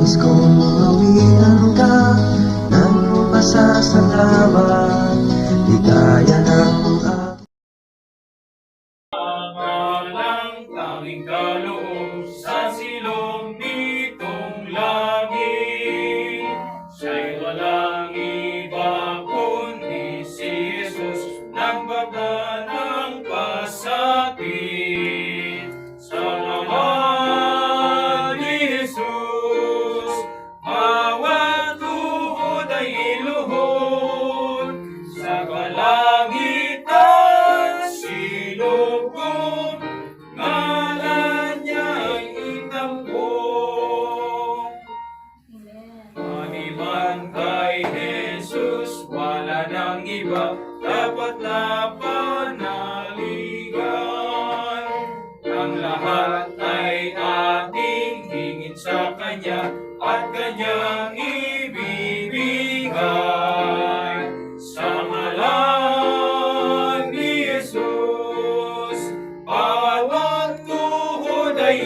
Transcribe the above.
Nais kong awitan ka ng pasasalamat, ligaya ng Ang tanging kaloob sa silong nitong langit, siya'y walang iba kundi si Jesus, nagbaba ng pasakit. Sa ngalan ni Jesus, bawat tuhod ay iluhod, sa kalangitan sinugod, ngalan niya'y itampok. Maniman kay Jesus, wala nang iba dapat na panaligan. Ang lahat ay ating hingin sa Kanya at Kanyang ibibigay. Sa ngalan ni Jesus, bawat tuhod ay